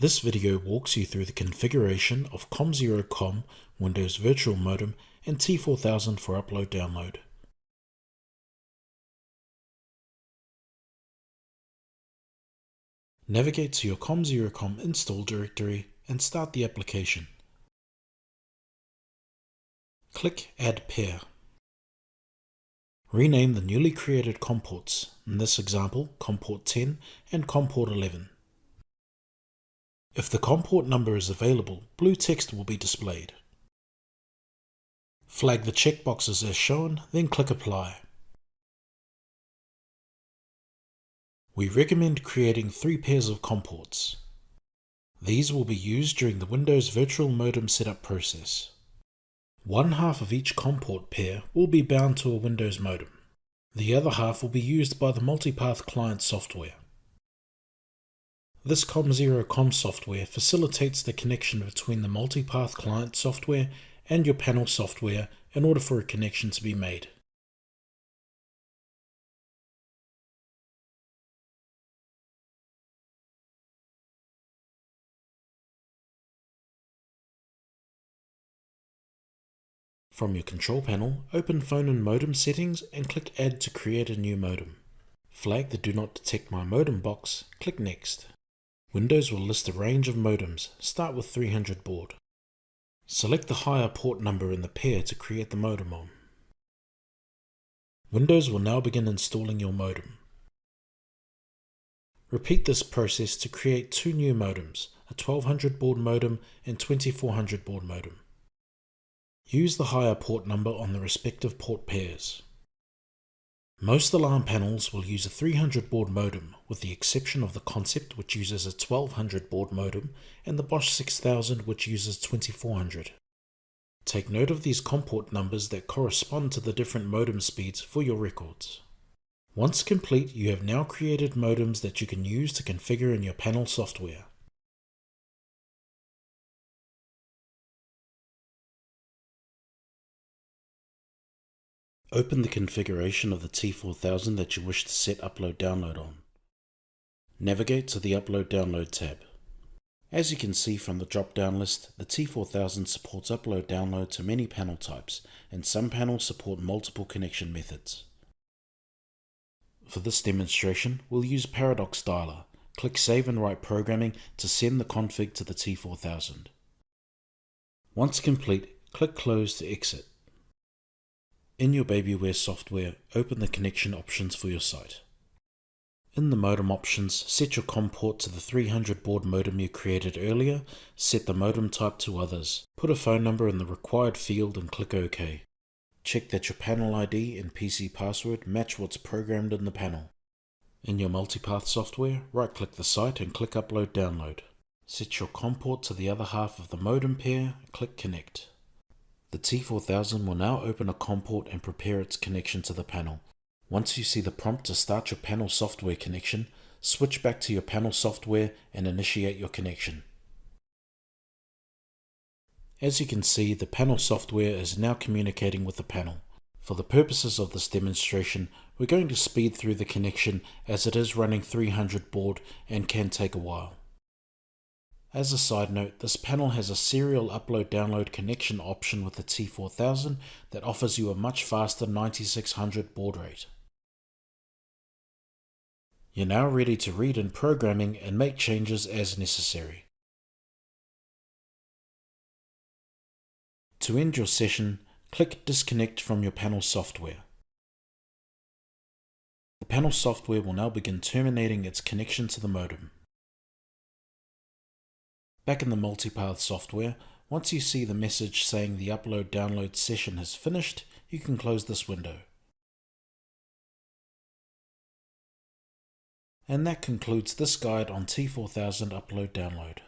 This video walks you through the configuration of Com0Com, Windows Virtual Modem, and T4000 for upload-download. Navigate to your Com0Com install directory and start the application. Click Add Pair. Rename the newly created COM ports, in this example COM port 10 and COM port 11. If the COM port number is available, blue text will be displayed. Flag the checkboxes as shown, then click Apply. We recommend creating 3 pairs of COM ports. These will be used during the Windows Virtual Modem setup process. One half of each COM port pair will be bound to a Windows modem. The other half will be used by the Multipath client software. This Com0Com software facilitates the connection between the Multipath client software and your panel software in order for a connection to be made. From your control panel, open Phone and Modem settings and click Add to create a new modem. Flag the Do Not Detect My Modem box, click Next. Windows will list a range of modems, start with 300 baud. Select the higher port number in the pair to create the modem on. Windows will now begin installing your modem. Repeat this process to create 2 new modems, a 1200 baud modem and 2400 baud modem. Use the higher port number on the respective port pairs. Most alarm panels will use a 300 baud modem, with the exception of the Concept, which uses a 1200 baud modem, and the Bosch 6000, which uses 2400. Take note of these COM port numbers that correspond to the different modem speeds for your records. Once complete, you have now created modems that you can use to configure in your panel software. Open the configuration of the T4000 that you wish to set upload-download on. Navigate to the Upload-Download tab. As you can see from the drop-down list, the T4000 supports upload-download to many panel types, and some panels support multiple connection methods. For this demonstration, we'll use Paradox Dialer. Click Save and Write Programming to send the config to the T4000. Once complete, click Close to exit. In your Babyware software, open the connection options for your site. In the modem options, set your COM port to the 300 baud modem you created earlier, set the modem type to others, put a phone number in the required field and click OK. Check that your panel ID and PC password match what's programmed in the panel. In your Multipath software, right-click the site and click Upload Download. Set your COM port to the other half of the modem pair, click Connect. The T4000 will now open a COM port and prepare its connection to the panel. Once you see the prompt to start your panel software connection, switch back to your panel software and initiate your connection. As you can see, the panel software is now communicating with the panel. For the purposes of this demonstration, we're going to speed through the connection as it is running 300 baud and can take a while. As a side note, this panel has a serial upload-download connection option with the T4000 that offers you a much faster 9600 baud rate. You're now ready to read in programming and make changes as necessary. To end your session, click Disconnect from your panel software. The panel software will now begin terminating its connection to the modem. Back in the Multipath software, once you see the message saying the upload-download session has finished, you can close this window. And that concludes this guide on T4000 upload-download.